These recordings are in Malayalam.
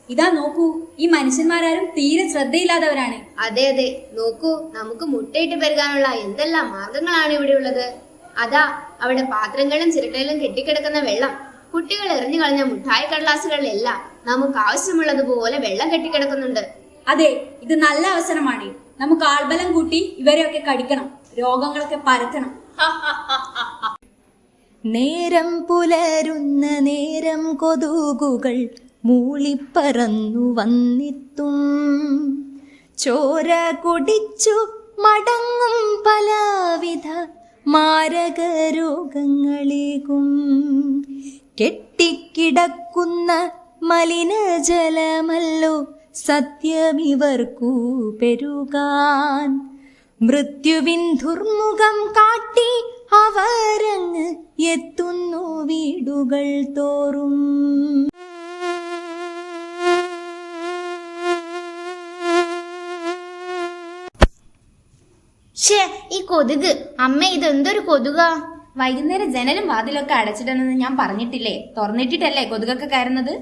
ഇതാ നോക്കൂ, ഈ മനുഷ്യന്മാരാരും തീരെ ശ്രദ്ധയില്ലാത്തവരാണ്. അതെ അതെ, നോക്കൂ, നമുക്ക് മുട്ടയിട്ട് പെരുകാനുള്ള എന്തെല്ലാം മാർഗങ്ങളാണ് ഇവിടെ ഉള്ളത്. അതാ അവിടെ പാത്രങ്ങളും ചിരട്ടയിലും കെട്ടിക്കിടക്കുന്ന വെള്ളം. കുട്ടികൾ എറിഞ്ഞു കളഞ്ഞ മുട്ടായി കടലാസുകളിലെല്ലാം നമുക്ക് ആവശ്യമുള്ളതുപോലെ വെള്ളം കെട്ടിക്കിടക്കുന്നുണ്ട്. അതെ, ഇത് നല്ല അവസരമാണ്. നമുക്ക് ആൾബലം കൂട്ടി ഇവരെയൊക്കെ കടിക്കണം, രോഗങ്ങളൊക്കെ പരത്തണം. നേരം പുലരുന്ന നേരം കൊതുകുകൾ മൂളിപ്പറന്നു വന്നെത്തും. ചോര കുടിച്ചു മടങ്ങും പലവിധ മാരകരോഗങ്ങളേകും. കെട്ടിക്കിടക്കുന്ന മലിനജലമല്ലോ സത്യമിവർക്കു പെരുകാൻ. മൃത്യുവിൻ ദുർമുഖം കാട്ടി അവരങ്ങ് എത്തുന്നു വീടുകൾ തോറും. ഈ കൊതുക്, അമ്മ ഇതെന്തൊരു കൊതുകാ? വൈകുന്നേരം ജനലും വാതിലൊക്കെ അടച്ചിടണമെന്ന് ഞാൻ പറഞ്ഞിട്ടില്ലേ? തുറന്നിട്ടിട്ടല്ലേ കൊതുകൊക്കെ കയറുന്നത്.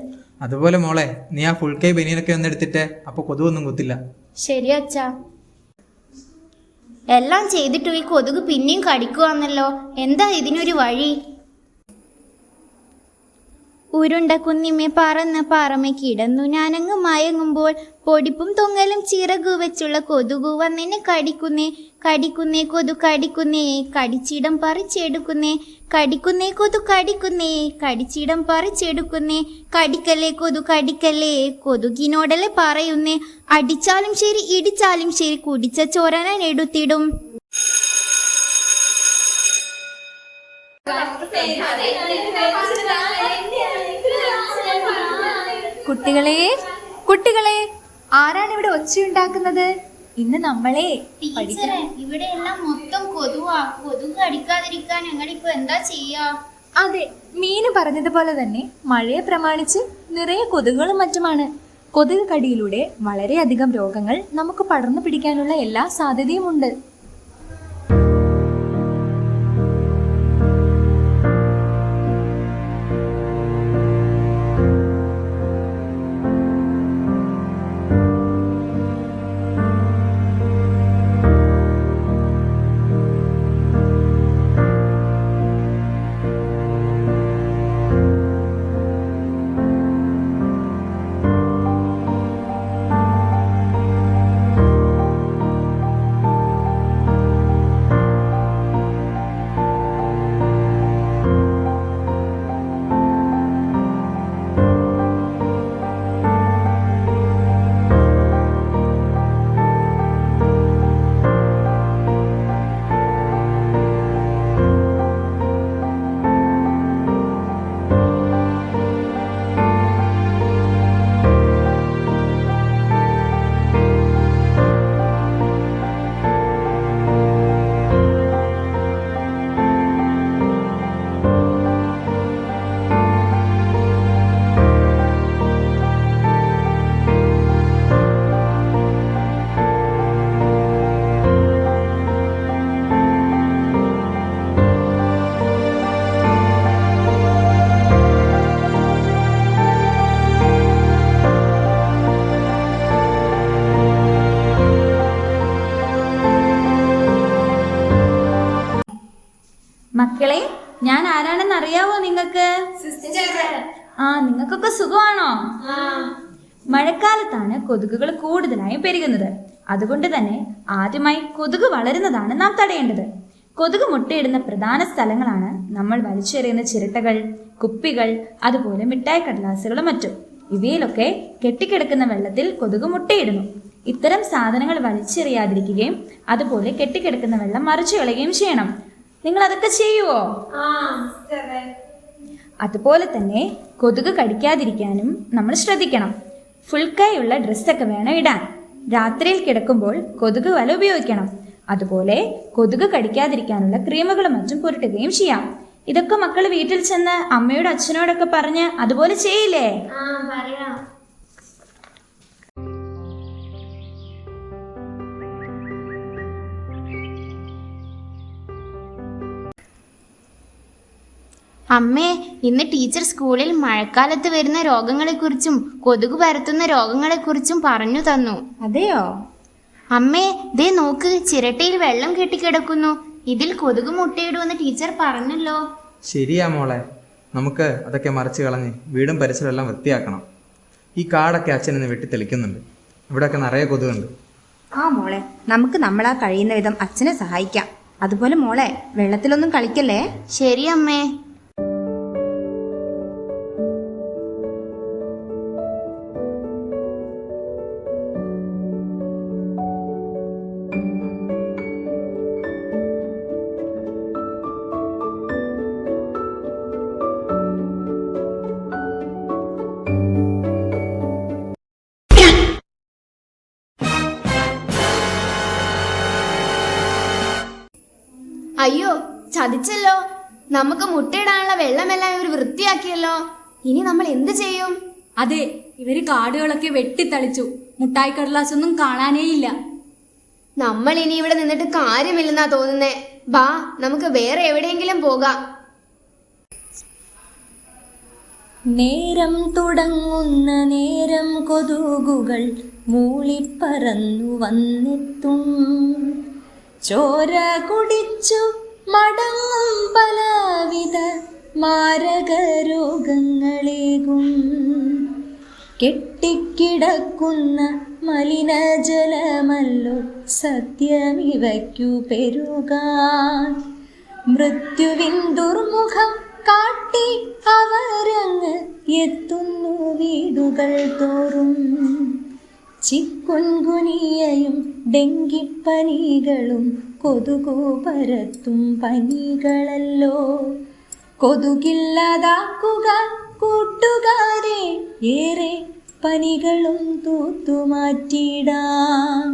അതുപോലെ മോളെ, നീ ആ ഫുൾ കൈ ബനിയനൊക്കെ ഒന്ന് എടുത്തിട്ട്, അപ്പൊ കൊതുകൊന്നും കുത്തില്ല. ശരി അച്ഛാ. എല്ലാം ചെയ്തിട്ടു ഈ കൊതുക് പിന്നെയും കടിക്കുവാന്നല്ലോ. എന്താ ഇതിനൊരു വഴി? ഉരുണ്ട കുന്നിമേ പറന്ന് പാറമേ കിടന്നു ഞാനങ്ങ് മയങ്ങുമ്പോൾ പൊടിപ്പും തൊങ്ങലും ചിറകു വെച്ചുള്ള കൊതുകു വന്നെന്നെ കടിക്കുന്നേ. കടിക്കുന്നേ കൊതു കടിക്കുന്നേ, കടിച്ചിടം പറിച്ചെടുക്കുന്നേ. കടിക്കുന്നേ കൊതു കടിക്കുന്നേ, കടിച്ചിടം പറിച്ചെടുക്കുന്നേ. കടിക്കല്ലേ കൊതു കടിക്കല്ലേ, കൊതുകിനോടല്ലേ പറയുന്നേ. അടിച്ചാലും ശരി ഇടിച്ചാലും ശരി, കുടിച്ച ചോര ഞാൻ എടുത്തിടും. കുട്ടികളെ കുട്ടികളെ, ആരാണ് ഇവിടെ ഒച്ചയുണ്ടാക്കുന്നത്? ഇന്ന് നമ്മളെ ഇവിടെ എല്ലാം മൊത്തം കൊതുവാ. കൊതുക് കടിക്കാതിരിക്കാൻ ഞങ്ങളിപ്പോ എന്താ ചെയ്യാ? അതെ, മീന് പറഞ്ഞതുപോലെ തന്നെ മഴയെ പ്രമാണിച്ച് നിറയെ കൊതുകുകളും മറ്റുമാണ്. കൊതുക് കടിയിലൂടെ വളരെയധികം രോഗങ്ങൾ നമുക്ക് പടർന്നു പിടിക്കാനുള്ള എല്ലാ സാധ്യതയുമുണ്ട്. മക്കളെ, ഞാൻ ആരാണെന്ന് അറിയാവോ നിങ്ങൾക്ക്? നിങ്ങൾക്കൊക്കെ സുഖമാണോ? മഴക്കാലത്താണ് കൊതുകുകൾ കൂടുതലായും പെരുകുന്നത്. അതുകൊണ്ട് തന്നെ ആദ്യമായി കൊതുക് വളരുന്നതാണ് നാം തടയേണ്ടത്. കൊതുക് മുട്ടയിടുന്ന പ്രധാന സ്ഥലങ്ങളാണ് നമ്മൾ വലിച്ചെറിയുന്ന ചിരട്ടകൾ, കുപ്പികൾ, അതുപോലെ മിഠായി കടലാസുകളും മറ്റും. ഇവയിലൊക്കെ കെട്ടിക്കിടക്കുന്ന വെള്ളത്തിൽ കൊതുക് മുട്ടയിടുന്നു. ഇത്തരം സാധനങ്ങൾ വലിച്ചെറിയാതിരിക്കുകയും അതുപോലെ കെട്ടിക്കിടക്കുന്ന വെള്ളം മറിച്ചു കളയുകയും ചെയ്യണം. നിങ്ങൾ അതൊക്കെ ചെയ്യുവോ? അതുപോലെ തന്നെ കൊതുക് കടിക്കാതിരിക്കാനും നമ്മൾ ശ്രദ്ധിക്കണം. ഫുൾ കൈയുള്ള ഡ്രസ്സൊക്കെ വേണം ഇടാൻ. രാത്രിയിൽ കിടക്കുമ്പോൾ കൊതുക് വല ഉപയോഗിക്കണം. അതുപോലെ കൊതുക് കടിക്കാതിരിക്കാനുള്ള ക്രീമുകളും മറ്റും പുരട്ടുകയും ചെയ്യാം. ഇതൊക്കെ മക്കൾ വീട്ടിൽ ചെന്ന് അമ്മയോടും അച്ഛനോടൊക്കെ പറഞ്ഞ് അതുപോലെ ചെയ്യില്ലേ? അമ്മേ, ഇന്ന് ടീച്ചർ സ്കൂളിൽ മഴക്കാലത്ത് വരുന്ന രോഗങ്ങളെക്കുറിച്ചും കൊതുക് പരത്തുന്ന രോഗങ്ങളെക്കുറിച്ചും പറഞ്ഞു തന്നു. അതെയോ? അമ്മേ, ദേ നോക്ക്, ചിരട്ടയിൽ വെള്ളം കെട്ടിക്കിടക്കുന്നു. ഇതിൽ കൊതുക് മുട്ടയിടുമെന്ന് ടീച്ചർ പറഞ്ഞല്ലോ. ശരിയാ മോളെ, നമുക്ക് അതൊക്കെ മറിച്ച് കളഞ്ഞ് വീടും പരിസരവും എല്ലാം വൃത്തിയാക്കണം. ഈ കാടൊക്കെ അച്ഛനിന്ന് വെട്ടി തെളിക്കുന്നുണ്ട്. ഇവിടെയൊക്കെ നിറയെ കൊതുകുണ്ട്. ആ മോളെ, നമുക്ക് നമ്മളാ കഴിയുന്ന വിധം അച്ഛനെ സഹായിക്കാം. അതുപോലെ മോളെ, വെള്ളത്തിലൊന്നും കളിക്കല്ലേ. ശരി അമ്മേ. അയ്യോ, ചതിച്ചല്ലോ. നമുക്ക് മുട്ടയിടാനുള്ള വെള്ളമെല്ലാം ഇവർ വൃത്തിയാക്കിയല്ലോ. ഇനി നമ്മൾ എന്ത് ചെയ്യും? അതെ, ഇവര് കാടുകളൊക്കെ വെട്ടിത്തളിച്ചു. മുട്ടായി കടലാസൊന്നും കാണാനേയില്ല. നമ്മൾ ഇനി ഇവിടെ നിന്നിട്ട് കാര്യമില്ലെന്നാ തോന്നുന്നേ. ബാ, നമുക്ക് വേറെ എവിടെയെങ്കിലും പോകാം. നേരം തുടങ്ങുന്ന നേരം കൊതുകുകൾ മൂളിപ്പറന്നു വന്നെത്തും. ചോര കുടിച്ചു മടങ്ങും പലവിധ മാരകരോഗങ്ങളേകും. കെട്ടിക്കിടക്കുന്ന മലിനജലമല്ലോ സത്യമിവയ്ക്കു പെരുകാൻ. മൃത്യുവിൻ ദുർമുഖം കാട്ടി അവരങ്ങ് എത്തുന്നു വീടുകൾ തോറും. ചിക്കുൻകുനിയയും ഡെങ്കിപ്പനികളും കൊതുകു പരത്തും പനികളല്ലോ. കൊതുകില്ലാതാക്കുക കൂട്ടുകാരെ, ഏറെ പനികളും തൂത്തുമാറ്റിടാം.